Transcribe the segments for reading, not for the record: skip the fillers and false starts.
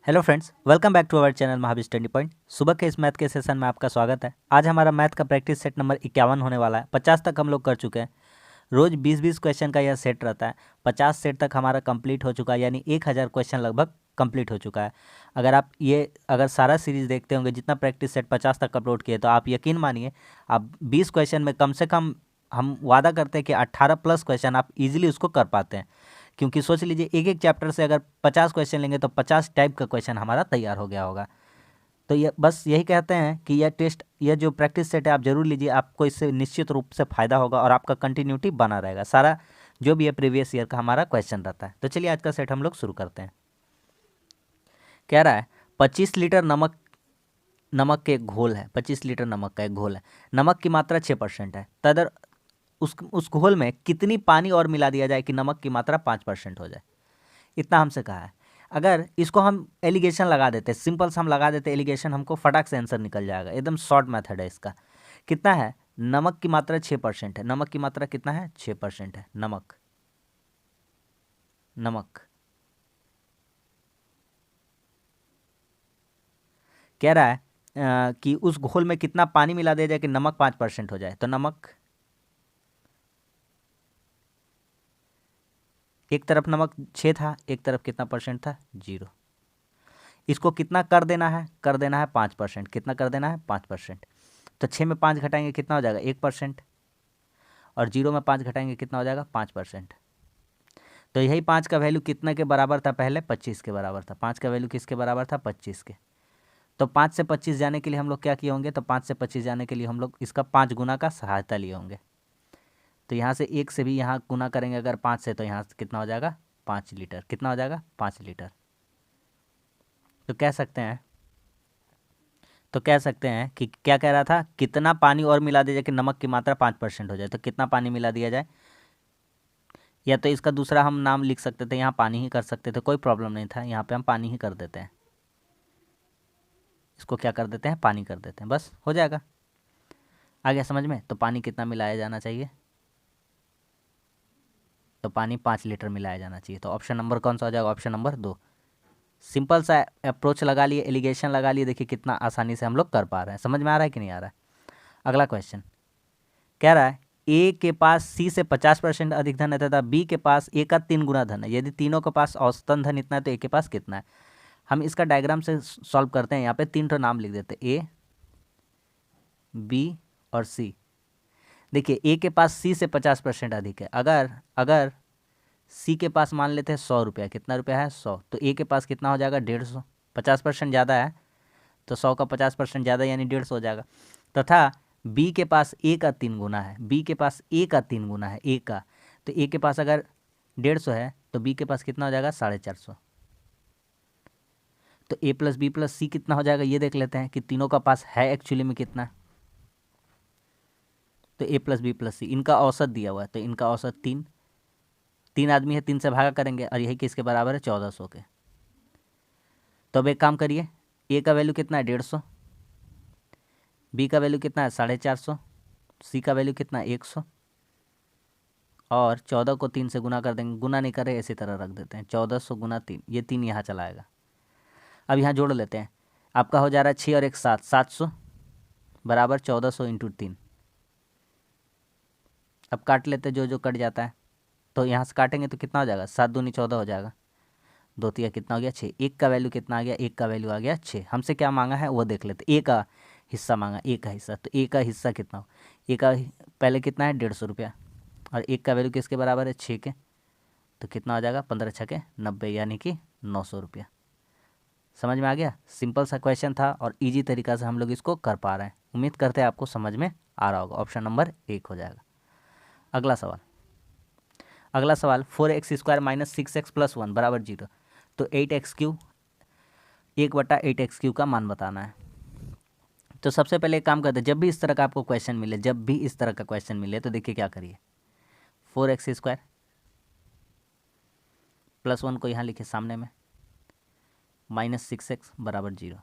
Hello friends, welcome back to our channel Mahavir study point. सुबह के इस मैथ के सेशन में आपका स्वागत है। आज हमारा मैथ का प्रैक्टिस सेट नंबर 51 होने वाला है। 50 तक हम लोग कर चुके हैं। रोज 20-20 क्वेश्चन का यह सेट रहता है। 50 सेट तक हमारा कंप्लीट हो चुका है, यानी 1000 क्वेश्चन लगभग कंप्लीट हो चुका है। अगर सारा सीरीज देखते होंगे, जितना प्रैक्टिस सेट 50 तक अपलोड किए, तो आप यकीन मानिए आप 20 क्वेश्चन में कम से कम हम वादा करते हैं कि 18 प्लस क्वेश्चन आप इजीली उसको कर पाते हैं। क्योंकि सोच लीजिए एक एक चैप्टर से अगर 50 क्वेश्चन लेंगे तो 50 टाइप का क्वेश्चन हमारा तैयार हो गया होगा। तो ये बस यही कहते हैं कि यह जो प्रैक्टिस सेट है आप जरूर लीजिए, आपको इससे निश्चित रूप से फ़ायदा होगा और आपका कंटिन्यूटी बना रहेगा। सारा जो भी है प्रीवियस ईयर का हमारा क्वेश्चन रहता है। तो चलिए आज का सेट हम लोग शुरू करते हैं। कह रहा है 25 लीटर नमक नमक के एक घोल है। 25 लीटर नमक का एक घोल है। नमक की मात्रा 6% है। तदर उस घोल में कितनी पानी और मिला दिया जाए कि नमक की मात्रा 5% हो जाए। इतना हमसे कहा है। अगर इसको हम एलिगेशन लगा देते, सिंपल सा हम लगा देते एलिगेशन, हमको फटाक से आंसर निकल जाएगा। एकदम शॉर्ट मेथड है इसका। कितना है? नमक की मात्रा 6% है। नमक की मात्रा कितना है? 6% है। नमक नमक कह रहा है कि उस घोल में कितना पानी मिला दिया जाए कि नमक 5% हो जाए। तो नमक, एक तरफ नमक 6 था, एक तरफ कितना परसेंट था? 0। इसको कितना कर देना है? कर देना है 5%। कितना कर देना है? 5%। तो 6 में 5 घटाएंगे कितना हो जाएगा? 1%। और 0 में 5 घटाएंगे कितना हो जाएगा? 5%। तो यही 5 का वैल्यू कितने के बराबर था? पहले 25 के बराबर था। 5 का वैल्यू किसके बराबर था? 25 के। तो 5 से 25 जाने के लिए हम लोग क्या किए होंगे? तो 5 से 25 जाने के लिए हम लोग इसका 5 गुना का सहायता लिए होंगे। तो यहाँ से एक से भी यहाँ गुना करेंगे अगर 5 से, तो यहाँ से कितना हो जाएगा? 5 लीटर। कितना हो जाएगा? 5 लीटर। तो कह सकते हैं कि क्या कह रहा था? कितना पानी और मिला दिया जाए कि नमक की मात्रा 5% हो जाए। तो कितना पानी मिला दिया जाए? या तो इसका दूसरा हम नाम लिख सकते थे, यहाँ पानी ही कर सकते थे, कोई प्रॉब्लम नहीं था। यहाँ पे हम पानी ही कर देते हैं। इसको क्या कर देते हैं? पानी कर देते हैं, बस हो जाएगा। आ गया समझ में? तो पानी कितना मिलाया जाना चाहिए? तो पानी 5 लीटर मिलाया जाना चाहिए। तो ऑप्शन नंबर कौन सा हो जाएगा? Option number 2। सिंपल सा अप्रोच लगा लिए, एलिगेशन लगा लिए। देखिए कितना आसानी से हम लोग कर पा रहे हैं। समझ में आ रहा है कि नहीं आ रहा है? अगला क्वेश्चन कह रहा है ए के पास सी से 50% अधिक धन है तथा बी के पास ए का 3 गुना धन है। यदि तीनों के पास औसतन धन इतना है तो ए के पास कितना है? हम इसका डायग्राम से सॉल्व करते हैं। यहाँ पे 3 नाम लिख देते हैं, ए, बी और सी। देखिए ए के पास सी से 50% अधिक है। अगर अगर सी के पास मान लेते हैं 100 रुपया। कितना रुपया है? 100। तो ए के पास कितना हो जाएगा? 150। 50% ज़्यादा है तो 100 का 50% ज़्यादा यानी 150 हो जाएगा। तथा बी के पास ए का 3 गुना है। बी के पास ए का 3 गुना है, ए का। तो ए के पास अगर 150 है तो बी के पास कितना हो जाएगा? 450। तो ए प्लस बी प्लस सी कितना हो जाएगा? ये देख लेते हैं कि तीनों का पास है एक्चुअली में कितना। तो ए प्लस बी प्लस सी, इनका औसत दिया हुआ है। तो इनका औसत 3। 3 आदमी है, 3 से भागा करेंगे और यही किसके बराबर है? 1400 के। तो अब एक काम करिए, ए का वैल्यू कितना है? 150। बी का वैल्यू कितना है? 450। सी का वैल्यू कितना है? 100। और 14 को 3 से गुना कर देंगे। गुना नहीं करे, इसी तरह रख देते हैं। 1400 गुना 3, ये 3 यहाँ चला आएगा। अब यहाँ जोड़ लेते हैं। आपका हो जा रहा है 6 और 1 7, 700 बराबर 1400 इंटू 3। अब काट लेते, जो जो कट जाता है। तो यहाँ से काटेंगे तो कितना हो जाएगा? 7 दूनी 14 हो जाएगा। 2 तिया कितना हो गया? 6। एक का वैल्यू कितना आ गया? एक का वैल्यू आ गया 6। हमसे क्या मांगा है वो देख लेते। ए का हिस्सा मांगा, ए का हिस्सा। तो ए का हिस्सा कितना हो? ए का पहले कितना है? 150 रुपया। और एक का वैल्यू किसके बराबर है? 6 के। तो कितना हो जाएगा? 15 छके 90, यानी कि 900 रुपया। समझ में आ गया? सिंपल सा क्वेश्चन था और इजी तरीका से हम लोग इसको कर पा रहे हैं। उम्मीद करते हैं आपको समझ में आ रहा होगा। ऑप्शन नंबर 1 हो जाएगा। अगला सवाल 4x² माइनस 6x प्लस 1 बराबर 0। तो 8x³ 1/8x³ का मान बताना है। तो सबसे पहले एक काम करते हैं, जब भी इस तरह का आपको क्वेश्चन मिले, जब भी इस तरह का क्वेश्चन मिले तो देखिए क्या करिए। 4x² प्लस 1 को यहाँ लिखे सामने में, माइनस 6x बराबर 0।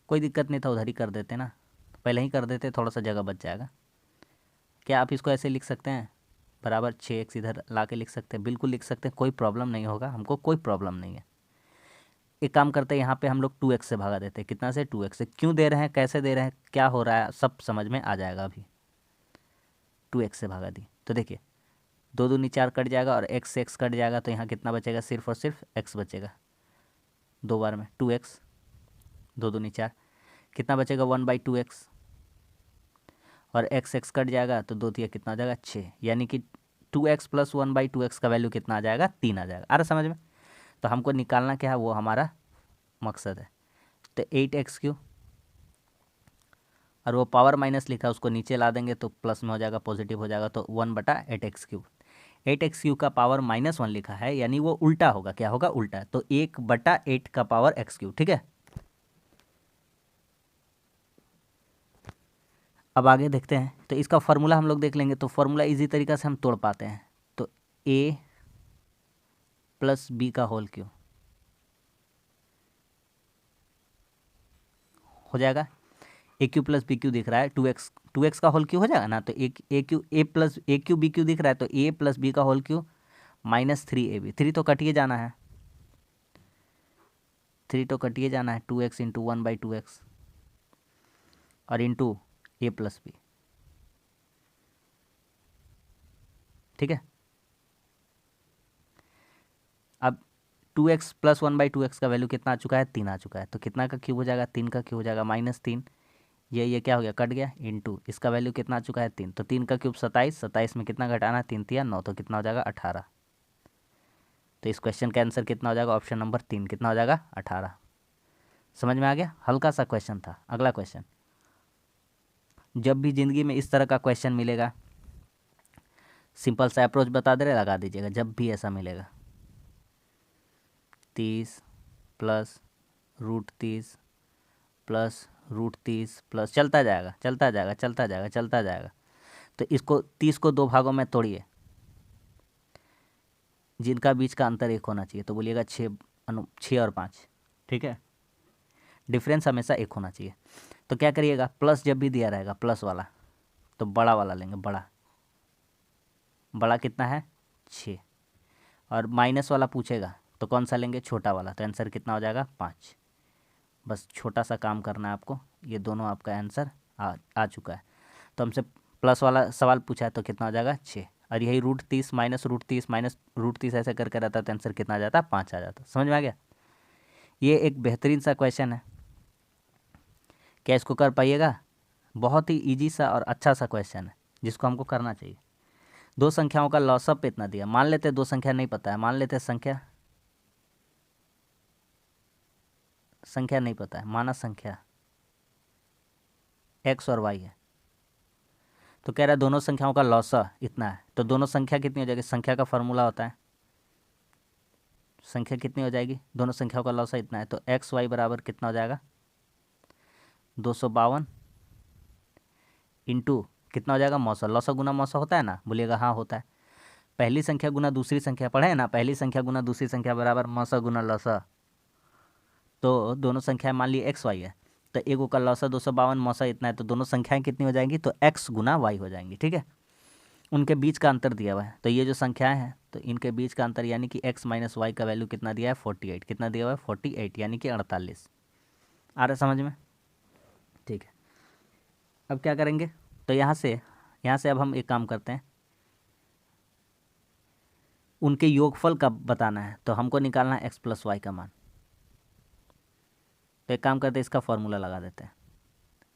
कोई दिक्कत नहीं था, उधर ही कर देते ना, पहले ही कर देते, थोड़ा सा जगह बच जाएगा। क्या आप इसको ऐसे लिख सकते हैं? बराबर 6x इधर ला के लिख सकते हैं, बिल्कुल लिख सकते हैं, कोई प्रॉब्लम नहीं होगा, हमको कोई प्रॉब्लम नहीं है। एक काम करते हैं, यहाँ पे हम लोग 2x से भागा देते हैं। कितना से? 2x से। क्यों दे रहे हैं, कैसे दे रहे हैं, क्या हो रहा है, सब समझ में आ जाएगा अभी। 2x से भागा दी तो देखिए 2 दूनी 4 कट जाएगा और x से x कट जाएगा, तो यहाँ कितना बचेगा? सिर्फ और सिर्फ x बचेगा। 2 बार में 2x, 2 दूनी 4, कितना बचेगा? 1/2x। और x x कट जाएगा तो 2 3 कितना हो जाएगा? 6, यानी कि 2x प्लस 1/2x का वैल्यू कितना आ जाएगा? 3 आ जाएगा। आ रहा समझ में? तो हमको निकालना क्या है, वो हमारा मकसद है। तो 8x3, और वो पावर माइनस लिखा है उसको नीचे ला देंगे तो प्लस में हो जाएगा, पॉजिटिव हो जाएगा, तो 1/8x3। 8x3 का पावर -1 लिखा है, यानी वो उल्टा होगा। क्या होगा? उल्टा। तो 1/8 का पावर x3। ठीक है, अब आगे देखते हैं। तो इसका फॉर्मूला हम लोग देख लेंगे, तो फॉर्मूला इजी तरीका से हम तोड़ पाते हैं। तो a प्लस बी का होल क्यूब हो जाएगा। ए क्यू प्लस बी क्यू दिख रहा है, 2x का होल क्यू हो जाएगा ना। तो ए प्लस ए क्यू बी क्यू दिख रहा है, तो a प्लस बी का होल क्यू -3ab। 3 तो कटिए जाना है, 3 तो कटिए जाना है। 2x इंटू 1/2x और इंटू a प्लस बी। ठीक है, अब 2x प्लस 1/2x का वैल्यू कितना आ चुका है? 3 आ चुका है। तो कितना का क्यूब हो जाएगा? 3 का क्यूब हो जाएगा -3। ये क्या हो गया? कट गया। इंटू इसका वैल्यू कितना आ चुका है? 3। तो 3 का क्यूब 27, 27 में कितना घटाना? 3 3 9, तो कितना हो जाएगा? 18। तो इस क्वेश्चन का आंसर कितना हो जाएगा? ऑप्शन नंबर 3 कितना हो जाएगा? 18। समझ में आ गया? हल्का सा क्वेश्चन था। अगला क्वेश्चन, जब भी ज़िंदगी में इस तरह का क्वेश्चन मिलेगा, सिंपल सा अप्रोच बता दे रहे, लगा दीजिएगा जब भी ऐसा मिलेगा। 30 प्लस √30 प्लस √30 प्लस, चलता जाएगा चलता जाएगा चलता जाएगा चलता जाएगा। तो इसको 30 को 2 भागों में तोड़िए, जिनका बीच का अंतर 1 होना चाहिए। तो बोलिएगा 6 और 5। ठीक है, डिफरेंस हमेशा 1 होना चाहिए। तो क्या करिएगा, प्लस जब भी दिया रहेगा प्लस वाला, तो बड़ा वाला लेंगे। बड़ा बड़ा कितना है? 6। और माइनस वाला पूछेगा तो कौन सा लेंगे? छोटा वाला। तो आंसर कितना हो जाएगा? 5। बस छोटा सा काम करना है आपको, ये दोनों आपका आंसर आ चुका है। तो हमसे प्लस वाला सवाल पूछा है, तो कितना हो जाएगा? 6। और यही √30 -√30 ऐसे करके रहता, तो आंसर कितना आ जाता? 5 आ जाता। समझ में आ गया? ये एक बेहतरीन सा क्वेश्चन है, क्या इसको कर पाइएगा? बहुत ही ईजी सा और अच्छा सा क्वेश्चन है, जिसको हमको करना चाहिए। 2 संख्याओं का लॉसअप इतना दिया, मान लेते 2 संख्या नहीं पता है, मान लेते संख्या नहीं पता है, माना संख्या x और y है। तो कह रहा है दोनों संख्याओं का लॉसा इतना है, तो दोनों संख्या कितनी हो जाएगी? संख्या का फॉर्मूला होता है, संख्या कितनी हो जाएगी? दोनों संख्याओं का लॉसा इतना है, तो एक्स वाई बराबर कितना हो जाएगा? 252 इंटू कितना हो जाएगा? मौसा। लॉसा गुना मौसा होता है ना? बोलिएगा हाँ होता है। पहली संख्या गुना दूसरी संख्या पढ़े ना, पहली संख्या गुना दूसरी संख्या बराबर मौसा गुना लॉसा। तो दोनों संख्याएं मान ली एक्स वाई है, तो एक का लॉसा 252, मौसा इतना है, तो दोनों संख्याएं कितनी हो जाएंगी? तो एक्स गुना वाई हो जाएंगी। ठीक है, उनके बीच का अंतर दिया हुआ है, तो ये जो संख्याएं हैं, तो इनके बीच का अंतर यानी कि x माइनस वाई का वैल्यू कितना दिया है? 48। कितना दिया हुआ है? 48, यानी कि 48। आ रहा है समझ में? ठीक है, अब क्या करेंगे? तो यहाँ से अब हम एक काम करते हैं, उनके योगफल का बताना है, तो हमको निकालना है x प्लस वाई का मान। तो एक काम करते हैं, इसका फॉर्मूला लगा देते हैं,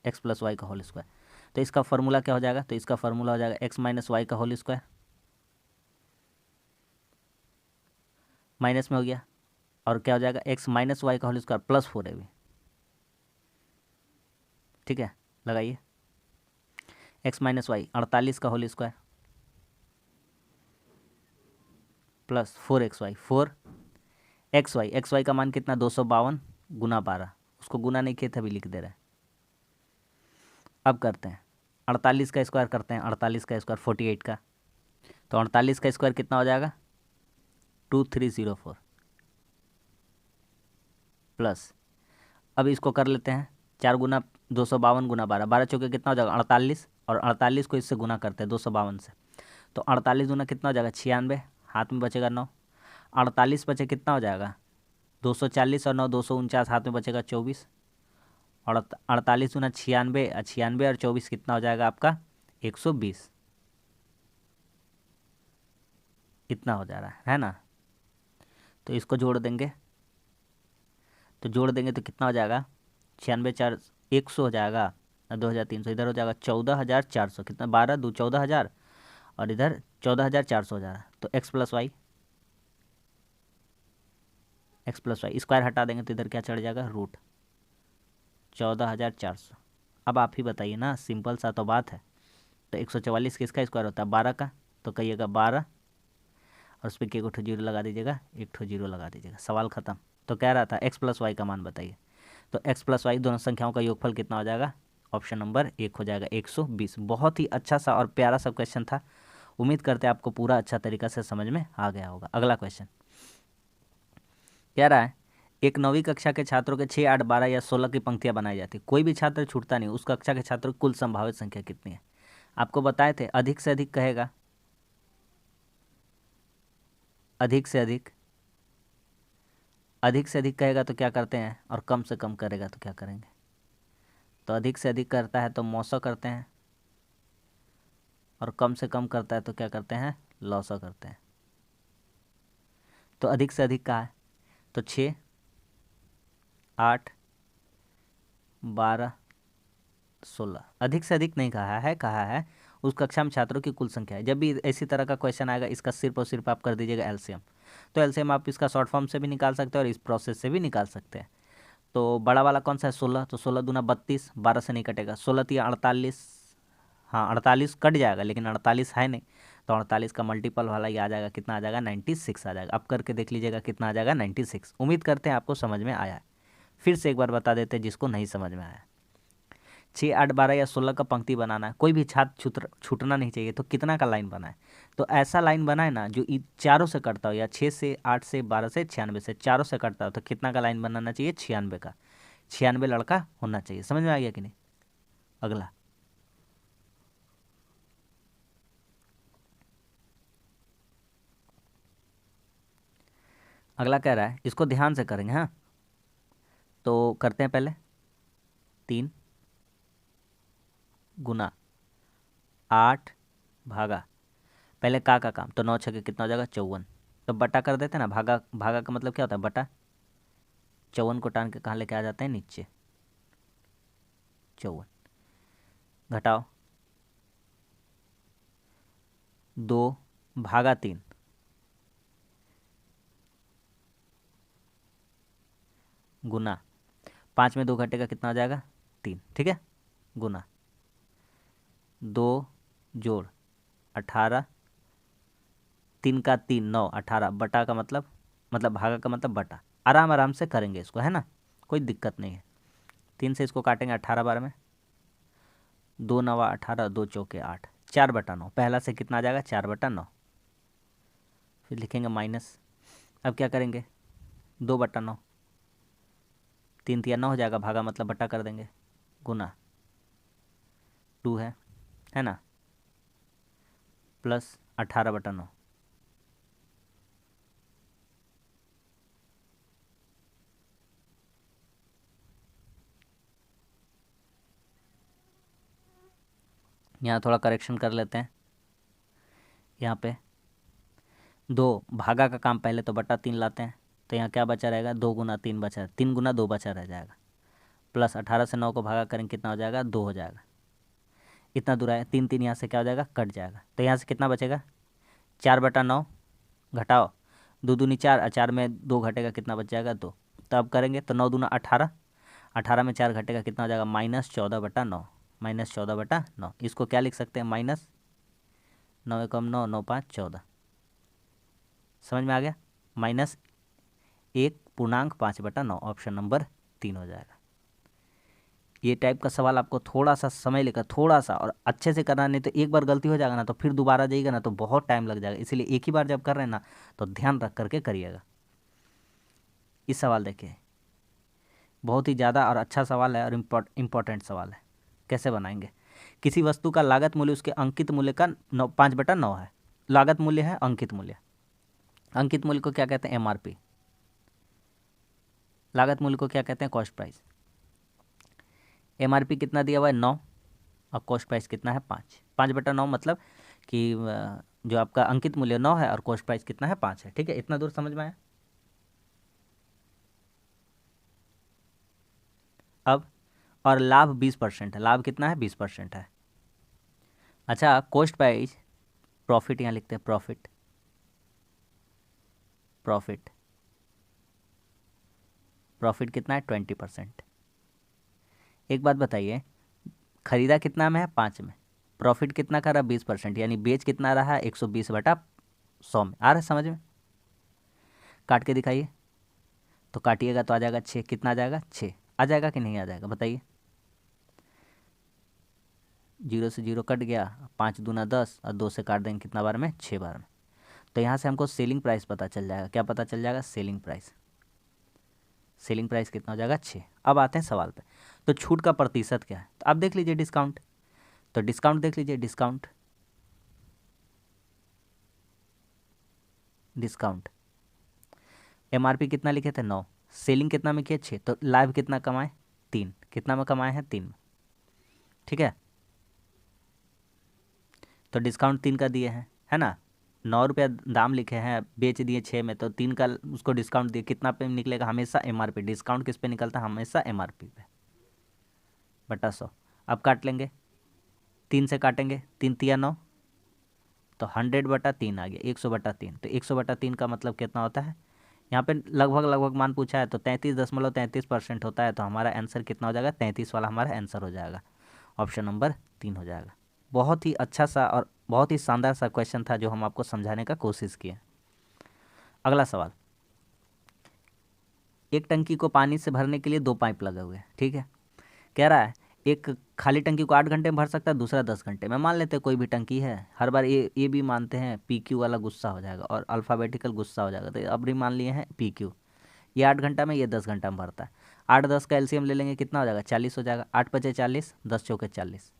x प्लस वाई का होल स्क्वायर। तो इसका फॉर्मूला क्या हो जाएगा? तो इसका फॉर्मूला हो जाएगा x माइनस वाई का होल स्क्वायर, माइनस में हो गया, और क्या हो जाएगा? x माइनस वाई का होल स्क्वायर प्लस 4ab। ठीक है, लगाइए, x माइनस वाई 48 का whole square plus 4xy, 4xy का मान कितना? 252 गुना 12, उसको गुना नहीं किए थे, अभी लिख दे रहे हैं। अब करते हैं 48 का स्क्वायर करते हैं, 48 का स्क्वायर 48 का, तो 48 का स्क्वायर कितना हो जाएगा? 2304 प्लस, अब इसको कर लेते हैं 4 गुना 252 गुना 12, 12 चौके कितना हो जाएगा? 48, और 48 को इससे गुना करते हैं 252 से, तो 48 दूना कितना हो जाएगा 96, हाथ में बचेगा 9, 48 बचे कितना हो जाएगा 240 और 9 249, हाथ में बचेगा 24, और 48 दूना 96, 96 और 24 कितना हो जाएगा आपका 120, इतना हो जा रहा है ना। तो इसको जोड़ देंगे, तो जोड़ देंगे तो कितना हो जाएगा 96 4 100 हो जाएगा, 2300 इधर हो जाएगा 14400, कितना 12 2 14000 और इधर 14400 हो जा रहा है। तो एक्स प्लस वाई स्क्वायर हटा देंगे तो इधर क्या चढ़ जाएगा रूट 14400। अब आप ही बताइए ना, सिंपल सा तो बात है। तो 144 किसका स्क्वायर होता है 12 का, तो कहिएगा 12 और उस पर एक ठो जीरो लगा दीजिएगा, एक ठो जीरो लगा दीजिएगा, सवाल ख़त्म। तो कह रहा था एक्स प्लस वाई का मान बताइए। तो एक्स प्लस वाई दोनों संख्याओं का योगफल कितना हो जाएगा, ऑप्शन नंबर 1 हो जाएगा 120। बहुत ही अच्छा सा और प्यारा सा क्वेश्चन था। उम्मीद करते हैं आपको पूरा अच्छा तरीका से समझ में आ गया होगा। अगला क्वेश्चन कह रहा है एक 9वीं कक्षा के छात्रों के 6 8 12 या 16 की पंक्तियां बनाई जाती, कोई भी छात्र छूटता नहीं, उस कक्षा के छात्रों की कुल संभावित संख्या कितनी है। आपको बताए थे अधिक से अधिक कहेगा, अधिक से अधिक, अधिक से अधिक कहेगा तो क्या करते हैं, और कम से कम करेगा तो क्या करेंगे। तो अधिक से अधिक करता है तो मौसा करते हैं, और कम से कम करता है तो क्या करते हैं लौसा करते हैं। तो अधिक से अधिक का है तो 6 8 12 16, अधिक से अधिक नहीं कहा है उस कक्षा में छात्रों की कुल संख्या है। जब भी इसी तरह का क्वेश्चन आएगा इसका सिर्फ और सिर्फ आप कर दीजिएगा एलसीएम। तो एलसीएम आप इसका शॉर्ट फॉर्म से भी निकाल सकते हैं और इस प्रोसेस से भी निकाल सकते हैं। तो बड़ा वाला कौन सा है 16, तो 16 दूना 32, 12 से नहीं कटेगा, 16 3 48, हाँ 48 कट जाएगा लेकिन 48 है नहीं, तो 48 का मल्टीपल वाला ही आ जाएगा, कितना आ जाएगा 96 आ जाएगा। अब करके देख लीजिएगा कितना आ जाएगा 96। उम्मीद करते हैं आपको समझ में आया है। फिर से एक बार बता देते हैं जिसको नहीं समझ में आया। 6 8 12 या 16 का पंक्ति बनाना है, कोई भी छात्र छूटना नहीं चाहिए, तो कितना का लाइन बनाए, तो ऐसा लाइन बनाए ना जो चारों से कटता हो, या 6 से 8 से 12 से 96 से चारों से कटता हो, तो कितना का लाइन बनाना चाहिए 96 का, 96 लड़का होना चाहिए। समझ में आ गया कि नहीं। अगला अगला कह रहा है, इसको ध्यान से करेंगे हाँ। तो करते हैं पहले 3 गुना 8 भागा, पहले का काम, तो 9 6 कितना हो जाएगा 54, तो बटा कर देते हैं ना, भागा भागा का मतलब क्या होता है बटा, 54 को टान के कहाँ लेके आ जाते हैं नीचे, 54 घटाओ 2 भागा 3 गुना 5 में 2 घटेगा कितना हो जाएगा 3, ठीक है, गुना 2 जोड़ 18, 3 का 3 9 18, बटा का मतलब भागा का मतलब बटा। आराम आराम से करेंगे इसको, है ना, कोई दिक्कत नहीं है। 3 से इसको काटेंगे 18 बार में, 2 9 18, 2 चौके 8, 4/9, पहला से कितना आ जाएगा 4/9, फिर लिखेंगे माइनस। अब क्या करेंगे 2/9, 3 3 9 हो जाएगा, भागा मतलब बटा कर देंगे, गुना 2 है ना, प्लस 18/9, यहाँ थोड़ा करेक्शन कर लेते हैं। यहाँ पे 2 भागा का काम पहले तो बटा 3 लाते हैं, तो यहाँ क्या बचा रहेगा 2 गुना 3 बचा, 3 गुना 2 बचा रह जाएगा, प्लस 18 से 9 को भागा करेंगे कितना हो जाएगा 2 हो जाएगा। इतना दूर है 3 3 यहाँ से क्या हो जाएगा कट जाएगा, तो यहाँ से कितना बचेगा 4/9, घटाओ 2 दूनी 4 और 4 में 2 घटेगा कितना बच जाएगा 2। तो अब करेंगे तो 9 दूना 18, 18 में 4 घटेगा कितना हो जाएगा -14/9, -14/9। इसको क्या लिख सकते हैं माइनस 9 एकम 9, 9 5 14, समझ में आ गया, -1.5/9, ऑप्शन नंबर 3 हो जाएगा। ये टाइप का सवाल आपको थोड़ा सा समय लेकर थोड़ा सा और अच्छे से करना, नहीं तो एक बार गलती हो जाएगा ना तो फिर दोबारा जाइएगा ना तो बहुत टाइम लग जाएगा, इसीलिए एक ही बार जब कर रहे हैं ना तो ध्यान रख करके करिएगा। इस सवाल देखिए, बहुत ही ज़्यादा और अच्छा सवाल है और इम्पोर्टेंट सवाल है। कैसे बनाएंगे, किसी वस्तु का लागत मूल्य उसके अंकित मूल्य का 5/9 है, लागत मूल्य है अंकित मूल्य। अंकित मूल्य को क्या कहते हैं? एमआरपी। लागत मूल्य को क्या कहते हैं? Cost price. एमआरपी कितना दिया हुआ है? 9, और कॉस्ट प्राइस कितना है? 5। 5/9 मतलब कि जो आपका अंकित मूल्य 9 है और कॉस्ट प्राइस कितना है? 5 है। ठीक है, इतना दूर समझ में आया? अब और लाभ 20% है। लाभ कितना है? 20% है। अच्छा, कॉस्ट प्राइस, प्रॉफिट यहाँ लिखते हैं, प्रॉफिट। प्रॉफिट प्रॉफिट कितना है? 20%। एक बात बताइए, खरीदा कितना में है? 5 में। प्रॉफिट कितना कर रहा? 20%, यानी बेच कितना रहा है? 120/100 में। आ रहा है समझ में? काट के दिखाइए। तो काटिएगा तो आ जाएगा 6। कितना आ जाएगा? 6। आ जाएगा कि नहीं आ जाएगा बताइए? 0 से 0 कट गया, 5 दूना 10, और 2 से काट देंगे कितना बार में? 6 बार में। तो यहाँ से हमको सेलिंग प्राइस पता चल जाएगा। क्या पता चल जाएगा? Selling price. सेलिंग प्राइस कितना हो जाएगा? 6। अब आते हैं सवाल पे। तो छूट का प्रतिशत क्या है? तो आप देख लीजिए डिस्काउंट। तो डिस्काउंट देख लीजिए, डिस्काउंट। डिस्काउंट एमआरपी कितना लिखे थे? 9। सेलिंग कितना में किए? 6। तो लाभ कितना कमाए? 3। कितना में कमाए हैं? 3 में। ठीक है, तो डिस्काउंट 3 का दिए हैं, है ना? 9 रुपया दाम लिखे हैं, बेच दिए 6 में, तो 3 का उसको डिस्काउंट दिए। कितना पे निकलेगा? हमेशा एमआरपी। डिस्काउंट किस पे निकलता है? हमेशा एमआरपी पे, बटा 100। अब काट लेंगे, 3 से काटेंगे, 3 तिया 9, तो 100/3 आ गया, 100/3। तो 100/3 का मतलब कितना होता है? यहाँ पे लगभग लगभग मान पूछा है, तो 33.33% होता है। तो हमारा आंसर कितना हो जाएगा? 33 वाला हमारा आंसर हो जाएगा। ऑप्शन नंबर 3 हो जाएगा। बहुत ही अच्छा सा और बहुत ही शानदार सा क्वेश्चन था जो हम आपको समझाने का कोशिश किए। अगला सवाल, एक टंकी को पानी से भरने के लिए 2 पाइप लगे हुए हैं। ठीक है, कह रहा है एक खाली टंकी को 8 घंटे में भर सकता है, दूसरा 10 घंटे में। मान लेते हैं कोई भी टंकी है, हर बार ये भी मानते हैं पी क्यू वाला गुस्सा हो जाएगा और अल्फ़ाबेटिकल गुस्सा हो जाएगा। तो अब भी मान लिए हैं पी क्यू। ये 8 घंटा में, ये 10 घंटा में भरता है। 8 10 का एलसीएम ले लेंगे, कितना हो जाएगा? 40 हो जाएगा। 8×5 = 40, 10×4 = 40।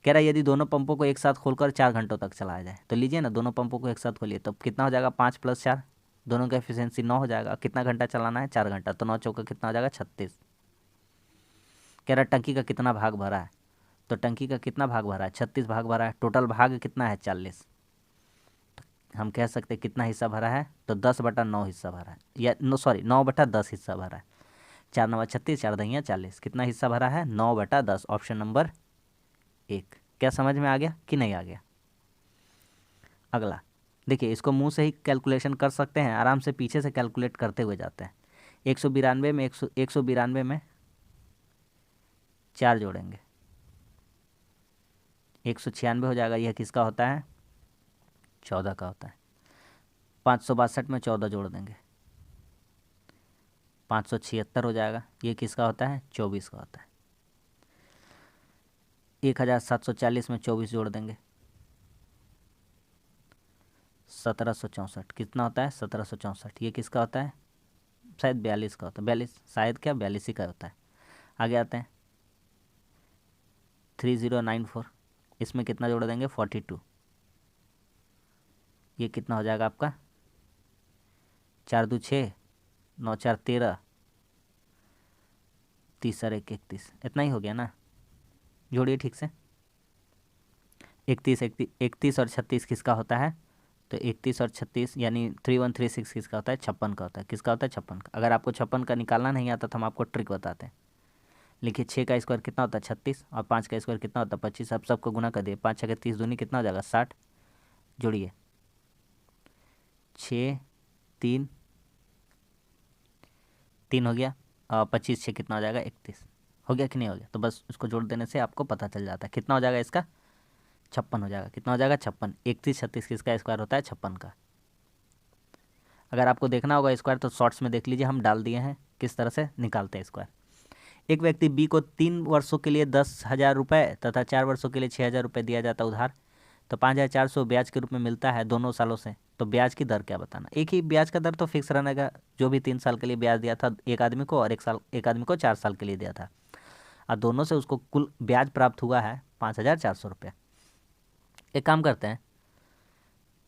कह रहा है यदि दोनों पंपों को एक साथ खोलकर 4 घंटों तक चलाया जाए, तो लीजिए ना, दोनों पंपों को एक साथ खोलिए, तो कितना हो जाएगा? 5 + 4, दोनों का एफिशिएंसी 9 हो जाएगा। कितना घंटा चलाना है? 4 घंटा। तो 9×4 कितना हो जाएगा? 36। कह रहा है टंकी का कितना भाग भरा है? तो टंकी का कितना भाग भरा है? 36 भाग भरा है। टोटल भाग कितना है? 40। हम कह सकते हैं कितना हिस्सा भरा है? तो 10/9 हिस्सा भरा है, या नो सॉरी 9/10 हिस्सा भरा है। 4×9 = 36, 4×10 = 40। कितना हिस्सा भरा है? 9/10। Option number 1। क्या समझ में आ गया कि नहीं आ गया? अगला देखिए, इसको मुंह से ही कैलकुलेशन कर सकते हैं, आराम से पीछे से कैलकुलेट करते हुए जाते हैं। 192 में 192 में 4 जोड़ेंगे, 196 हो जाएगा। यह किसका होता है? 14 का होता है। 562 में 14 जोड़ देंगे, 576 हो जाएगा। ये किसका होता है? 24 का होता है। 1740 में 24 जोड़ देंगे, 1764। कितना होता है? 1764। ये किसका होता है? शायद 42 का होता है। 42, शायद क्या 42 ही का होता है। आगे आते हैं, 3094, इसमें कितना जोड़ देंगे? 42। ये कितना हो जाएगा आपका? 4×2 = 6, 9×4 = 13, 30×1 = 31। इतना ही हो गया ना? जोड़िए ठीक से। 31 और 36 किसका होता है? तो 31 और 36 यानी 3136 किसका होता है? 56 का होता है। किसका होता है? 56 का। अगर आपको 56 का निकालना नहीं आता तो हम आपको ट्रिक बताते हैं। लिखिए, 6 का स्क्वायर कितना होता है? 36, और 5 का स्क्वायर कितना होता है? 25। अब सबको गुना कर दिए, 5 6 30 दूनी कितना हो जाएगा? 60। जोड़िए, 6 3 3 हो गया, और 25 6 कितना हो जाएगा? 31। हो गया कि नहीं हो गया? तो बस उसको जोड़ देने से आपको पता चल जाता है कितना हो जाएगा इसका? 56 हो जाएगा। कितना हो जाएगा? 56। 31 36 किसका स्क्वायर होता है? 56 का। अगर आपको देखना होगा स्क्वायर तो शॉर्ट्स में देख लीजिए, हम डाल दिए हैं किस तरह से निकालते हैं स्क्वायर। एक व्यक्ति बी को 3 वर्षों के लिए 10,000 रुपये तथा 4 वर्षों के लिए 6,000 रुपये दिया जाता उधार, तो 5,400 ब्याज के रूप में मिलता है दोनों सालों से। तो ब्याज की दर क्या बताना? एक ही ब्याज का दर तो फिक्स रहेगा, जो भी 3 साल के लिए ब्याज दिया था एक आदमी को, और एक आदमी को 4 साल के लिए दिया था, और दोनों से उसको कुल ब्याज प्राप्त हुआ है 5,400 रुपये। एक काम करते हैं,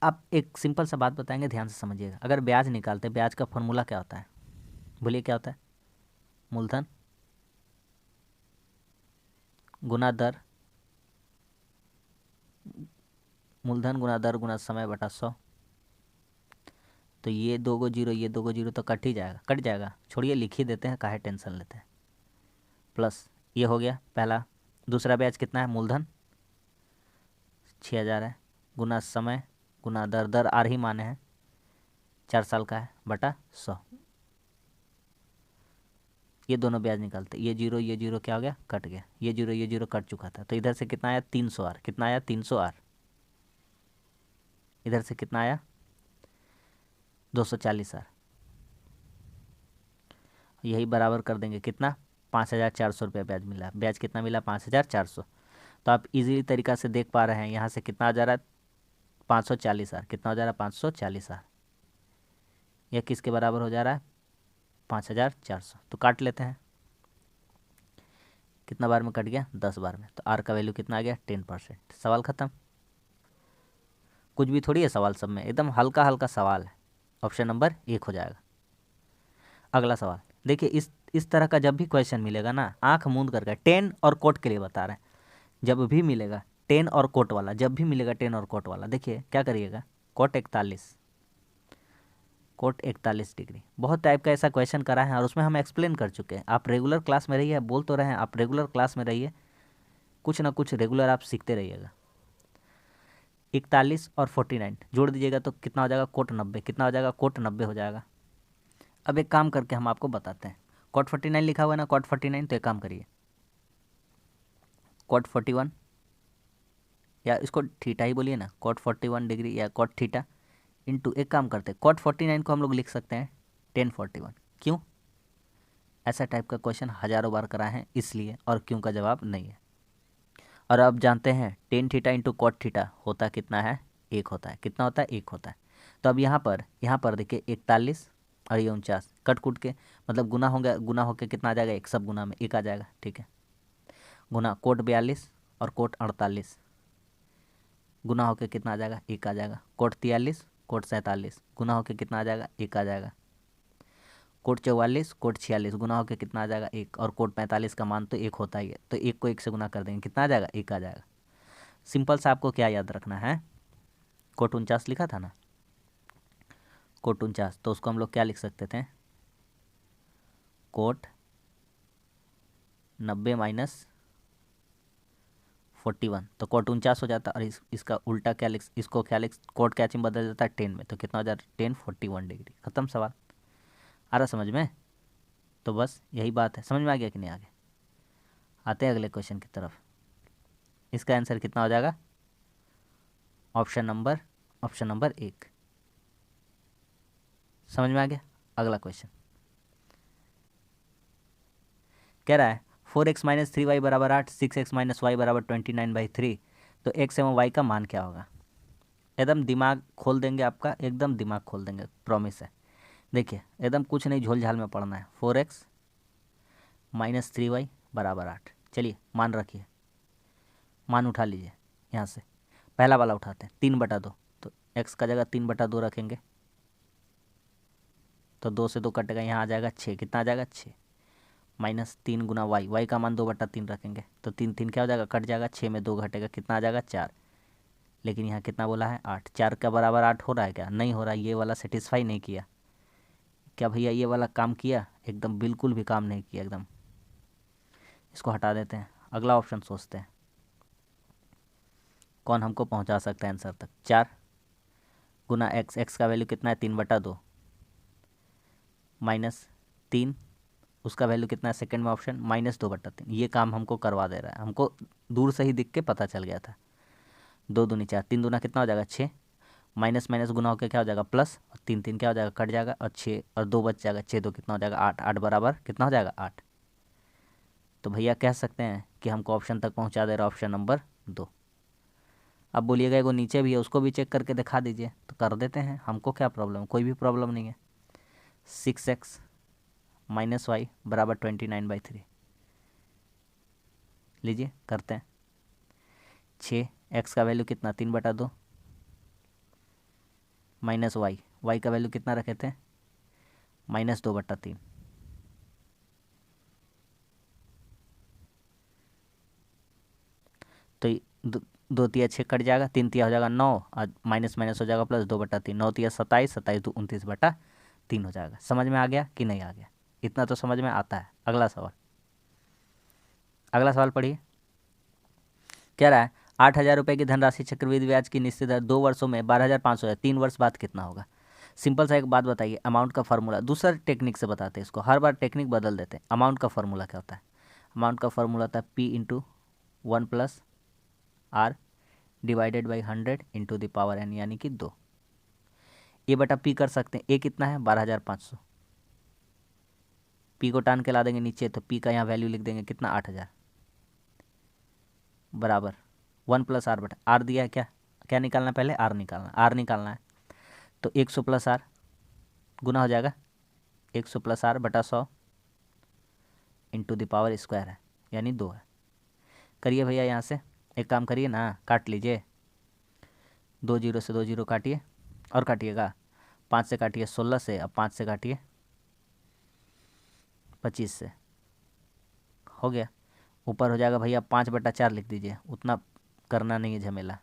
आप एक सिंपल सा बात बताएंगे, ध्यान से समझिएगा। अगर ब्याज निकालते, ब्याज का फॉर्मूला क्या होता है? बोलिए क्या होता है? मूलधन गुना दर, मूलधन गुना दर गुना समय बटा 100। तो ये 2 को जीरो, ये 2 को जीरो तो कट ही जाएगा, कट जाएगा, छोड़िए लिख ही देते हैं, काहे टेंशन लेते हैं। प्लस ये हो गया पहला। दूसरा ब्याज कितना है? मूलधन 6000 है, गुना समय गुना दर, दर आर ही माने हैं, 4 साल का है, बटा 100। ये दोनों ब्याज निकालते, ये जीरो क्या हो गया? कट गया, ये जीरो कट चुका था। तो इधर से कितना आया? 300 आर। कितना आया? 300 आर। इधर से कितना आया? 240 आर। यही बराबर कर देंगे कितना? 5400 रुपये ब्याज मिला। ब्याज कितना मिला? 5400। तो आप इजीली तरीका से देख पा रहे हैं यहाँ से कितना आ जा रहा है? 540 आर। कितना हो जा रहा है? 540 आर। यह किसके बराबर हो जा रहा है? 5400। तो काट लेते हैं, कितना बार में कट गया? 10 बार में। तो आर का वैल्यू कितना आ गया? 10%। सवाल ख़त्म। कुछ भी थोड़ी है सवाल, सब में एकदम हल्का हल्का सवाल है। ऑप्शन नंबर 1 हो जाएगा। अगला सवाल देखिए, इस तरह का जब भी क्वेश्चन मिलेगा ना, आंख मूंद करके, टेन और कोट के लिए बता रहे हैं, जब भी मिलेगा टेन और कोट वाला, जब भी मिलेगा टेन और कोट वाला, देखिए क्या करिएगा, कोट 41, कोट 41 डिग्री। बहुत टाइप का ऐसा क्वेश्चन करा है और उसमें हम एक्सप्लेन कर चुके हैं। आप रेगुलर क्लास में रहिए, बोल तो रहे हैं, आप रेगुलर क्लास में रहिए, कुछ ना कुछ रेगुलर आप सीखते रहिएगा। 41 और 49 जोड़ दीजिएगा तो कितना हो जाएगा? कोट 90। कितना हो जाएगा? कोट 90 हो जाएगा। अब एक काम करके हम आपको बताते हैं, कोट 49 लिखा हुआ है ना, कोट 49, तो एक काम करिए, कोट 41, या इसको थीटा ही बोलिए ना, कोट 41 डिग्री या कोट थीटा इंटू, एक काम करते हैं, कोट 49 को हम लोग लिख सकते हैं टेन 41। क्यों? ऐसा टाइप का क्वेश्चन हज़ारों बार करा है इसलिए, और क्यों का जवाब नहीं है। और अब जानते हैं tan theta into cot theta होता कितना है? 1 होता है। कितना होता है? 1 होता है। तो अब यहाँ पर देखिए 41 और ये 49 कट कुट के, मतलब गुना होगा, गुना होकर कितना आ जाएगा? 1, सब गुना में 1 आ जाएगा, ठीक है। गुना कोट 42 और कोट 48, गुना होकर कितना आ जाएगा? 1 आ जाएगा। कोट 43 कोट 47, गुना होकर कितना आ जाएगा? 1 आ जाएगा। कोट 44 कोट 46, गुना होकर कितना आ जाएगा? 1। और कोट 45 का मान तो 1 होता ही है, तो 1 को 1 से गुना कर देंगे, कितना आ जाएगा? 1 आ जाएगा। सिंपल सा आपको क्या याद रखना है? कोट 49 लिखा था ना, कोट 49, तो उसको हम लोग क्या लिख सकते थे? कोट 90 माइनस 41, तो कोट 49 हो जाता। और इसका उल्टा क्या लिख, इसको क्या लिख, कोट क्या चिन्ह बदल जाता है? 10 में, तो कितना हो जाता है? 10 41 डिग्री। खत्म सवाल। आ रहा समझ में? तो बस यही बात है। समझ में आ गया कि नहीं? आगे आते हैं अगले क्वेश्चन की तरफ। इसका आंसर कितना हो जाएगा? Option number 1। समझ में आ गया? अगला क्वेश्चन कह रहा है 4x माइनस 3y बराबर 8, 6x माइनस वाई बराबर 29/3, तो x एवं y का मान क्या होगा? एकदम दिमाग खोल देंगे आपका, एकदम दिमाग खोल देंगे, प्रॉमिस है। देखिए एकदम कुछ नहीं, झोल झाल में पढ़ना है। 4x माइनस 3y बराबर 8, चलिए मान रखिए, मान उठा लीजिए। यहाँ से पहला वाला उठाते हैं, 3/2, तो x का जगह 3/2 रखेंगे, तो 2 से 2 कटेगा, यहाँ आ जाएगा 6। कितना आ जाएगा? 6 माइनस 3 गुना वाई, वाई का मान 2/3 रखेंगे, तो 3 3 क्या हो जाएगा? कट जाएगा, 6 में 2 घटेगा, कितना आ जाएगा? 4। लेकिन यहाँ कितना बोला है? 8। 4 का बराबर 8 हो रहा है क्या? नहीं हो रहा। ये वाला सेटिस्फाई नहीं किया क्या भैया? ये वाला काम किया? एकदम बिल्कुल भी काम नहीं किया एकदम। इसको हटा देते हैं, अगला ऑप्शन सोचते हैं, कौन हमको पहुंचा सकता है आंसर तक। 4 गुना एक्स, एक्स का वैल्यू कितना है? 3/2 माइनस 3, उसका वैल्यू कितना है सेकंड में ऑप्शन? -2/3। ये काम हमको करवा दे रहा है, हमको दूर से ही दिख के पता चल गया था। 2 दूनी 4, 3 दूना कितना हो जाएगा? 6, माइनस माइनस गुना होकर क्या हो जाएगा? प्लस, और 3 3 क्या हो जाएगा? कट जाएगा, और 6 और 2 बच जाएगा, 6 2 कितना हो जाएगा? 8, 8 बराबर कितना हो जाएगा? 8। तो भैया कह सकते हैं कि हमको ऑप्शन तक पहुंचा दे रहा ऑप्शन नंबर 2। अब बोलिएगा एगो नीचे भी है, उसको भी चेक करके दिखा दीजिए, तो कर देते हैं, हमको क्या प्रॉब्लम? कोई भी प्रॉब्लम नहीं है। 6x माइनस वाई बराबर 29/3, लीजिए करते हैं। 6 x का वैल्यू कितना? 3/2, माइनस वाई, वाई का वैल्यू कितना रखे थे, -2/3। तो दो तिया 6 कट जाएगा, 3 तिया हो जाएगा 9 और माइनस माइनस हो जाएगा प्लस 2/3, 9 तिया 27, 27 तो 29/3 हो जाएगा। समझ में आ गया कि नहीं आ गया? इतना तो समझ में आता है। अगला सवाल, अगला सवाल पढ़िए। कह रहा है 8,000 रुपये की धनराशि चक्रवृद्धि ब्याज की निश्चित दर 2 वर्षों में 12,500 है, 3 वर्ष बाद कितना होगा? सिंपल सा एक बात बताइए, अमाउंट का फार्मूला दूसरा टेक्निक से बताते हैं इसको, हर बार टेक्निक बदल देते हैं। अमाउंट का फार्मूला क्या होता है? अमाउंट का फार्मूला होता है P × 1 + R divided by 100 into the power n, यानी कि 2। ए बटा पी कर सकते हैं, ए कितना है 12,500, पी को टान के ला देंगे नीचे, तो पी का यहाँ वैल्यू लिख देंगे कितना 8,000 बराबर 1 + R बटा आर दिया है। क्या क्या निकालना है पहले? आर निकालना, आर निकालना है। तो 100 + R गुना हो जाएगा 100 + R बटा 100 इंटू द पावर स्क्वायर है, यानी 2 है। करिए भैया, यहाँ से एक काम करिए ना, काट लीजिए, 2 जीरो से 2 जीरो काटिए और काटिएगा, 5 से काटिए 16 से, अब 5 से काटिए 25 से, हो गया। ऊपर हो जाएगा भैया 5/4 लिख दीजिए, उतना करना नहीं है झमेला।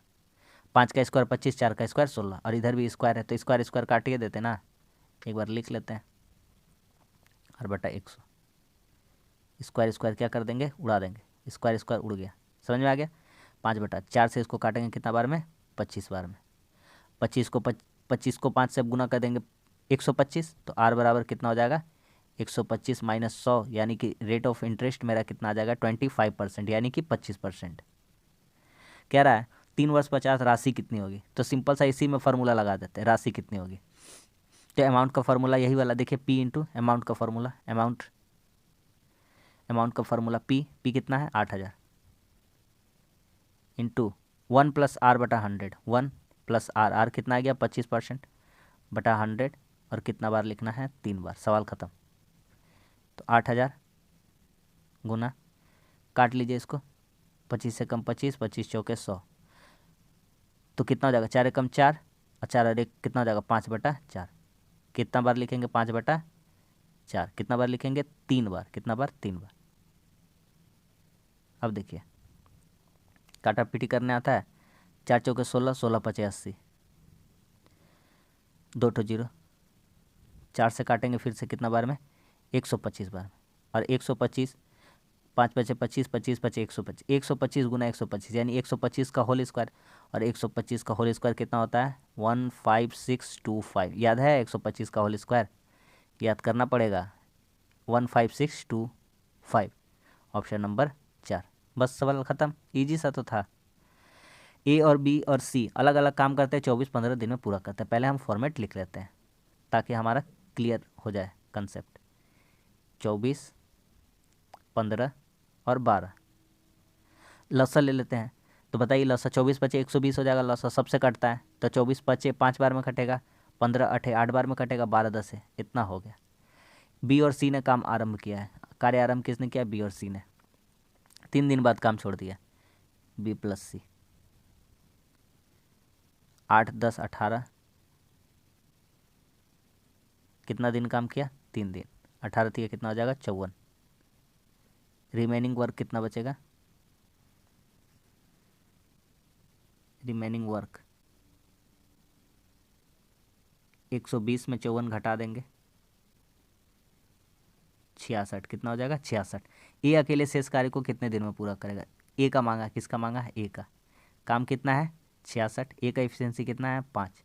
5 का स्क्वायर 25, 4 का स्क्वायर 16, और इधर भी स्क्वायर है तो स्क्वायर स्क्वायर काटिए देते ना, एक बार लिख लेते हैं। और बटा 100, स्क्वायर स्क्वायर क्या कर देंगे, उड़ा देंगे, स्क्वायर स्क्वायर उड़ गया। समझ में आ गया? 5/4 से इसको काटेंगे कितना बार में? 25 बार में। 25 को 5 से गुना कर देंगे 125, तो आर बराबर कितना हो जाएगा 125 माइनस 100, यानी कि रेट ऑफ इंटरेस्ट मेरा कितना आ जाएगा 25%, यानी कि 25%। कह रहा है 3 वर्ष 50, राशि कितनी होगी? तो सिंपल सा इसी में फार्मूला लगा देते हैं, राशि कितनी होगी। तो अमाउंट का फार्मूला यही वाला देखिए, पी इंटू अमाउंट का फार्मूला, अमाउंट का फार्मूला पी कितना है 8,000 इंटू 1 + R बटा 100, 1 + R, आर कितना आ गया 25% बटा 100, और कितना बार लिखना है 3 बार, सवाल ख़त्म। तो 8,000 गुना, काट लीजिए इसको, 25 से कम 25, 25 चौके 100, तो कितना हो जाएगा 4 एकम 4 और 4 और 1 कितना हो जाएगा 5/4। कितना बार लिखेंगे 5/4, कितना बार लिखेंगे 3 बार, कितना बार 3 बार। अब देखिए काटा पीटी करने आता है, 4 चौके 16, 16 × 5 = 80, 2 ठो जीरो, 4 से काटेंगे फिर से कितना बार में 125 बार में, और 125 5 × 5 = 25, 25 × 5 = 125, 125 गुना 125 यानी 125 का होल स्क्वायर, और 125 का होल स्क्वायर कितना होता है 15625। याद है 125 का होल स्क्वायर? याद करना पड़ेगा, 15625, ऑप्शन नंबर 4। बस सवाल ख़त्म, इजी सा तो था। ए और बी और सी अलग अलग काम करते हैं, 24-15 दिन में पूरा करते हैं। पहले हम फॉर्मेट लिख लेते हैं ताकि हमारा क्लियर हो जाए कंसेप्ट। 24, 15 और 12, लसा ले लेते हैं। तो बताइए लसा 24 × 5 = 120 हो जाएगा, लसा सबसे कटता है, तो 24 × 5 = 5 बार में कटेगा, 15 × 8 = 8 बार में कटेगा, 12 × 10 है, इतना हो गया। बी और सी ने काम आरंभ किया है, कार्य आरंभ किसने किया? बी और सी ने। 3 दिन बाद काम छोड़ दिया, बी + सी। 8, 10, 18, कितना दिन काम किया? 3 दिन, 18 3 कितना हो जाएगा 54। रिमेनिंग वर्क कितना बचेगा? रिमेनिंग वर्क 120 में 54 घटा देंगे 66, कितना हो जाएगा 66। ए अकेले शेष कार्य को कितने दिन में पूरा करेगा? ए का मांगा, किसका मांगा है? ए का। काम कितना है 66, ए का एफिशिएंसी कितना है 5,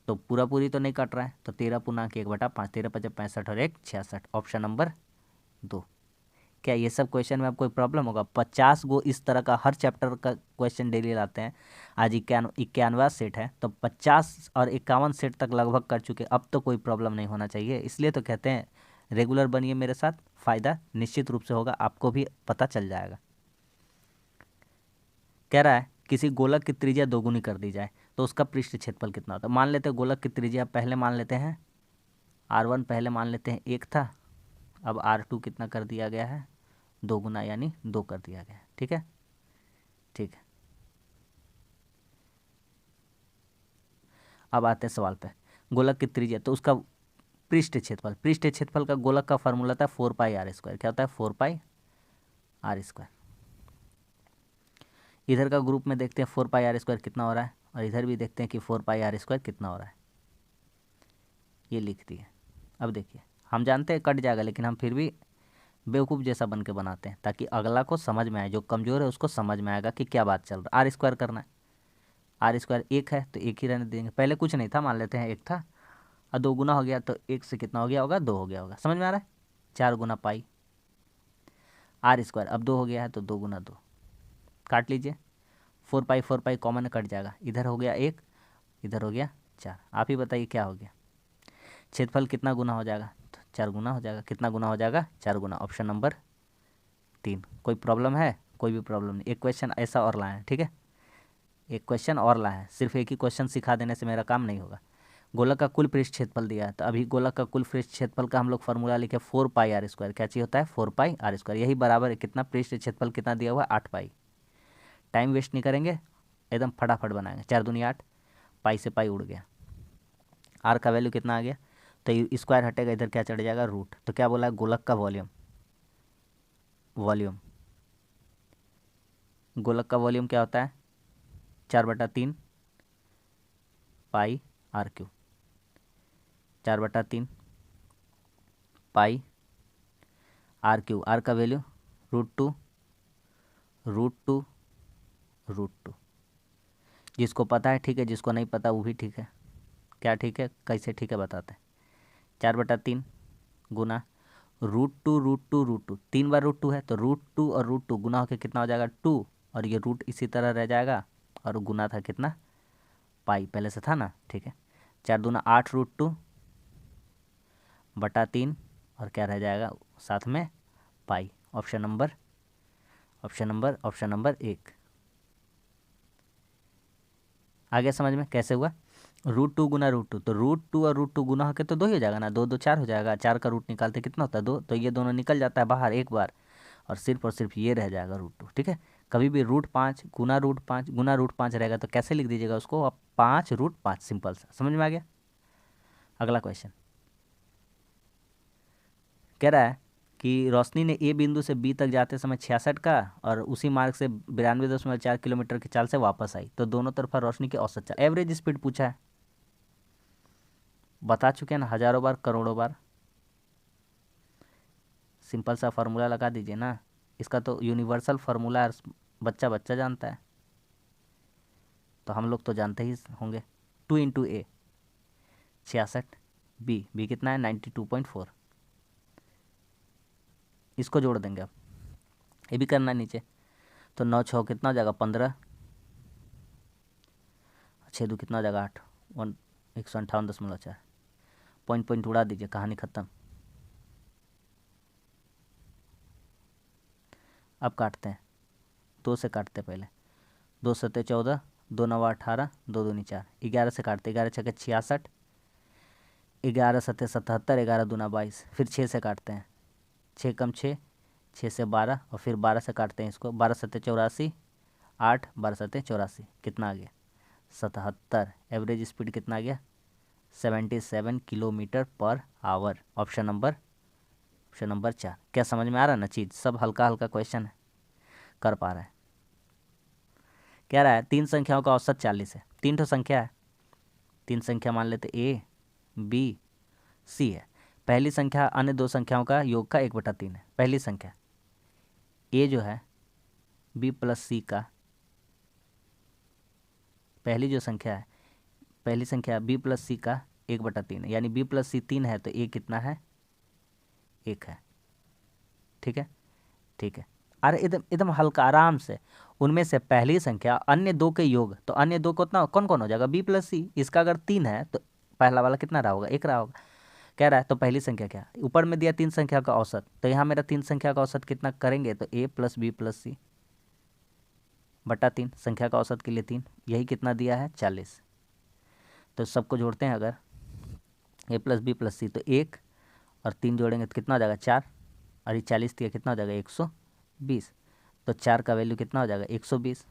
तो पूरा पूरी तो नहीं कट रहा है, तो 13/1/5, 13 × 5 = 65 और 1 66, ऑप्शन नंबर 2। क्या ये सब क्वेश्चन में आप कोई प्रॉब्लम होगा? 50 गो इस तरह का हर चैप्टर का क्वेश्चन डेली लाते हैं। आज 51वां सेट है, तो 50 और 51 सेट तक लगभग कर चुके, अब तो कोई प्रॉब्लम नहीं होना चाहिए। इसलिए तो कहते हैं रेगुलर बनिए मेरे साथ, फ़ायदा निश्चित रूप से होगा, आपको भी पता चल जाएगा। कह रहा है किसी गोलक की त्रिज्या दोगुनी कर दी जाए तो उसका पृष्ठ क्षेत्रफल कितना होता है? मान लेते हैं गोलक की त्रिज्या पहले मान लेते हैं R1 पहले मान लेते हैं 1 था, अब R2 कितना कर दिया गया है 2 गुना, यानी 2 कर दिया गया है। ठीक है, ठीक है। अब आते हैं सवाल पे। गोलक की त्रिज्या, तो उसका पृष्ठ क्षेत्रफल का गोलक का फार्मूला था 4πr²। क्या होता है? 4πr²। इधर का ग्रुप में देखते हैं 4πr² कितना हो रहा है, और इधर भी देखते हैं कि 4πr² कितना हो रहा है। ये लिख दिए। अब देखिए, हम जानते हैं कट जाएगा, लेकिन हम फिर भी बेवकूफ़ जैसा बन के बनाते हैं ताकि अगला को समझ में आए, जो कमज़ोर है उसको समझ में आएगा कि क्या बात चल रहा है। r² करना है, r² एक है तो एक ही रहने देंगे। पहले कुछ नहीं था, मान लेते हैं एक था, और 2 गुना हो गया तो 1 से कितना हो गया होगा? 2 हो गया होगा। समझ में आ रहा है? 4 गुना पाई r²। अब 2 हो गया है तो 2 गुना 2, काट लीजिए। 4 पाई कॉमन कट जाएगा, इधर हो गया 1, इधर हो गया 4। आप ही बताइए क्या हो गया? क्षेत्रफल कितना गुना हो जाएगा? तो 4 गुना हो जाएगा। कितना गुना हो जाएगा? 4 गुना। Option number 3। कोई प्रॉब्लम है? कोई भी प्रॉब्लम नहीं। एक क्वेश्चन ऐसा और लाए हैं, ठीक है, एक क्वेश्चन और लाए हैं। सिर्फ एक ही क्वेश्चन सिखा देने से मेरा काम नहीं होगा। गोलक का कुल पृष्ठ क्षेत्रफल दिया है, तो अभी गोलक का कुल पृष्ठ क्षेत्रफल का हम लोग फार्मूला लिखे 4πr²। क्या चीज़ होता है? 4πr²। यही बराबर है कितना? पृष्ठ क्षेत्रफल कितना दिया हुआ है? 8 पाई। टाइम वेस्ट नहीं करेंगे, एकदम फटाफट बनाएंगे। 4 दूनी 8, पाई से पाई उड़ गया। आर का वैल्यू कितना आ गया? तो स्क्वायर हटेगा, इधर क्या चढ़ जाएगा? रूट। तो क्या बोला है? गोलक का वॉल्यूम, गोलक का वॉल्यूम क्या होता है? 4/3 पाई r³। 4/3 pi r³। आर का वैल्यू √2 √2। जिसको पता है ठीक है, जिसको नहीं पता वो भी ठीक है। क्या ठीक है? कैसे ठीक है बताते हैं। 4/3 गुना √2 3 बार √2 है, तो √2 और √2 गुना होकर कितना हो जाएगा? 2, और ये रूट इसी तरह रह जाएगा, और गुना था कितना? पाई, पहले से था ना, ठीक है। 4 दूना 8 √2/3, और क्या रह जाएगा साथ में? पाई। Option number 1। आगे समझ में कैसे हुआ? √2 गुना √2, तो √2 और √2 गुना होकर तो 2 ही हो जाएगा ना, 2 2 4 हो जाएगा। 4 का रूट निकालते कितना होता है? 2। तो ये दोनों निकल जाता है बाहर एक बार, और सिर्फ ये रह जाएगा √2, ठीक है। कभी भी √5 गुना √5 रहेगा तो कैसे लिख दीजिएगा उसको? अब 5√5, सिंपल सा। समझ में आ गया? अगला क्वेश्चन कह रहा है कि रोशनी ने ए बिंदु से बी तक जाते समय 66 का और उसी मार्ग से 92.4 किलोमीटर की चाल से वापस आई, तो दोनों तरफा रोशनी की औसत चाल, एवरेज स्पीड पूछा है। बता चुके हैं ना हजारों बार, करोड़ों बार। सिंपल सा फार्मूला लगा दीजिए ना, इसका तो यूनिवर्सल फार्मूला बच्चा बच्चा जानता है, तो हम लोग तो जानते ही होंगे। 2 × A 66, बी कितना है? 92.4। इसको जोड़ देंगे अब, ये भी करना है नीचे, तो 9 6 कितना हो जाएगा? 15, 6 2 कितना हो जाएगा? 8, 158.4। पॉइंट उड़ा दीजिए, कहानी ख़त्म। अब काटते हैं, 2 से काटते हैं पहले। 2 7 14, 2 9 18, 2 दूनी 4, 11 से काटते। 11 6 66, 11 7 77, 11 दूना 22। फिर 6 से काटते हैं, 6 कम 6, 6 से 12, और फिर 12 से काटते हैं इसको। 12 7 84, 8, 12 7 84, कितना आ गया? 77। एवरेज स्पीड कितना आ गया? 77 kilometre per hour. Option number 4। क्या समझ में आ रहा है ना चीज़? सब हल्का हल्का क्वेश्चन है, कर पा रहा है। कह रहा है 3 संख्याओं का औसत 40 है। 3 तो संख्या है, 3 संख्या मान लेते A B C है। पहली संख्या अन्य 2 संख्याओं का योग का 1/3 है। पहली संख्या A जो है B + C का, पहली जो संख्या है, पहली संख्या B + C का 1/3 है, यानी B + C 3 है, तो A कितना है? 1 है। ठीक है, ठीक है। अरे एकदम एकदम हल्का आराम से। उनमें से पहली संख्या अन्य 2 के योग, तो अन्य 2 को उतना कौन कौन हो जाएगा? B + C। इसका अगर 3 है तो पहला वाला कितना रहा होगा? 1 रहा होगा। कह रहा है तो पहली संख्या क्या? ऊपर में दिया 3 संख्या का औसत, तो यहाँ मेरा 3 संख्या का औसत कितना करेंगे? तो A + B + C बटा 3, संख्या का औसत के लिए 3, यही कितना दिया है? 40। तो सबको जोड़ते हैं अगर A + B + C, तो 1 और 3 जोड़ेंगे तो कितना हो जाएगा? 4, और ये 40 दिया कितना हो जाएगा? 120। तो 4 का वैल्यू कितना हो जाएगा? 120।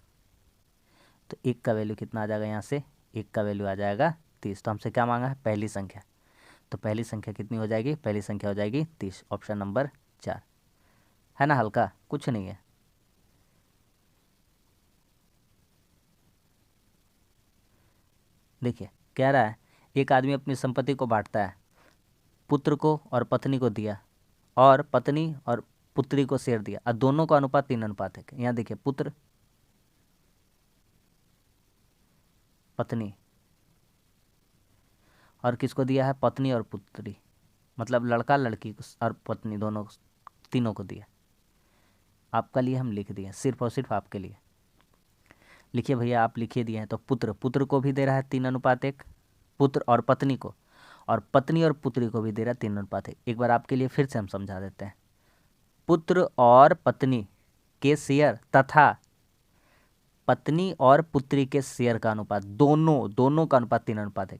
तो 1 का वैल्यू कितना आ जाएगा? यहाँ से 1 का वैल्यू आ जाएगा 30। तो हमसे क्या मांगा है? पहली संख्या। तो पहली संख्या कितनी हो जाएगी? पहली संख्या हो जाएगी 30। ऑप्शन नंबर 4 है ना, हल्का कुछ नहीं है। देखिए कह रहा है एक आदमी अपनी संपत्ति को बांटता है, पुत्र को और पत्नी को दिया, और पत्नी और पुत्री को शेयर दिया, और दोनों का अनुपात 3:1 है। यहाँ देखिए पुत्र पत्नी, और किसको दिया है? पत्नी और पुत्री, मतलब लड़का लड़की और पत्नी दोनों तीनों को दिया। आपका लिए हम लिख दिए, सिर्फ और सिर्फ आपके लिए। लिखिए भैया, आप लिखिए दिए हैं। तो पुत्र को भी दे रहा है 3:1, पुत्र और पत्नी को, और पत्नी और पुत्री को भी दे रहा है 3:1। एक बार आपके लिए फिर से हम समझा देते हैं। पुत्र और पत्नी के शेयर तथा पत्नी और पुत्री के शेयर का अनुपात, दोनों का अनुपात 3:1।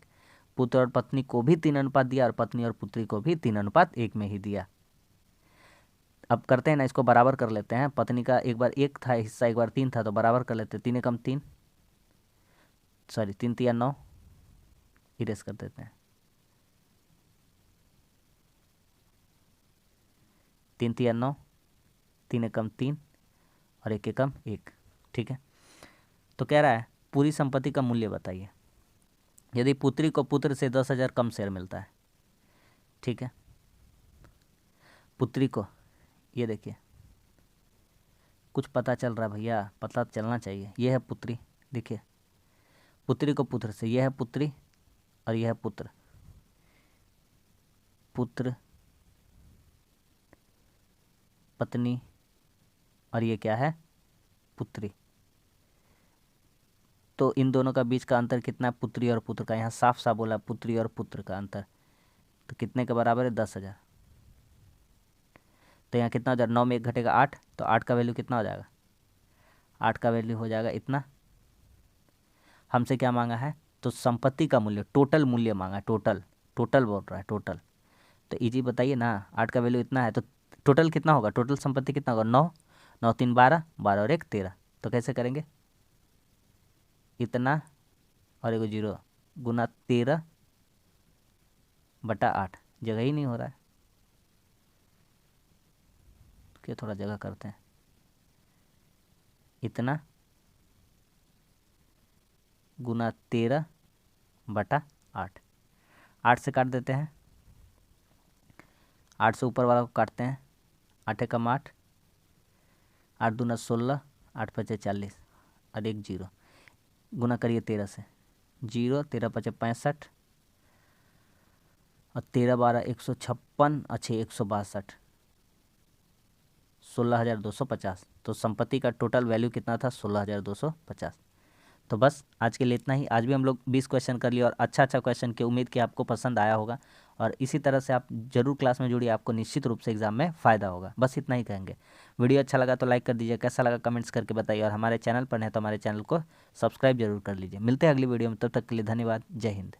पुत्र और पत्नी को भी 3:1 दिया, और पत्नी और पुत्री को भी 3:1 में ही दिया। अब करते हैं ना, इसको बराबर कर लेते हैं। पत्नी का एक बार 1 था हिस्सा, एक बार 3 था, तो बराबर कर लेते हैं। 3 एकम 3, सॉरी 3 तिया 9, इरेज कर देते हैं। 3 तिया 9, 3 एकम 3 और 1 एकम 1। ठीक है, तो कह रहा है पूरी संपत्ति का मूल्य बताइए यदि पुत्री को पुत्र से 10,000 कम शेयर मिलता है। ठीक है, पुत्री को, ये देखिए कुछ पता चल रहा है भैया, पता चलना चाहिए। ये है पुत्री, देखिए पुत्री को पुत्र से, यह है पुत्री और यह है पुत्र, पुत्र पत्नी, और ये क्या है? पुत्री। तो इन दोनों का बीच का अंतर कितना है? पुत्री और पुत्र का। यहाँ साफ साफ बोला पुत्री और पुत्र का अंतर, तो कितने के बराबर है? 10,000। तो यहाँ कितना हो जाएगा? 9 में 1 घटेगा 8, तो 8 का वैल्यू कितना हो जाएगा? 8 का वैल्यू हो जाएगा इतना। हमसे क्या मांगा है? तो संपत्ति का मूल्य, टोटल मूल्य मांगा है, टोटल बोल रहा है, टोटल। तो इजी बताइए ना, 8 का वैल्यू इतना है, तो टोटल कितना होगा? टोटल संपत्ति कितना होगा? 9, 9 3 12, 12 और 1 13। तो कैसे करेंगे? इतना और 1 0 गुना 13/8। जगह ही नहीं हो रहा है, क्या थोड़ा जगह करते हैं। इतना गुना 13/8, 8 से काट देते हैं, 8 से ऊपर वाला को काटते हैं। 8 एकम 8, 8 दूना 16, 8 पचे 40 और 1 0 गुना करिए 13 से। 0 13 पचे 65 और 13 12 156 अच्छे 162, 16,250। तो संपत्ति का टोटल वैल्यू कितना था? 16,250। तो बस आज के लिए इतना ही। आज भी हम लोग 20 क्वेश्चन कर लिए, और अच्छा क्वेश्चन की उम्मीद कि आपको पसंद आया होगा, और इसी तरह से आप जरूर क्लास में जुड़िए, आपको निश्चित रूप से एग्जाम में फ़ायदा होगा। बस इतना ही कहेंगे। वीडियो अच्छा लगा तो लाइक कर दीजिए, कैसा लगा कमेंट्स करके बताइए, और हमारे चैनल पर हैं तो हमारे चैनल को सब्सक्राइब जरूर कर लीजिए। मिलते हैं अगली वीडियो में, तब तक के लिए धन्यवाद। जय हिंद।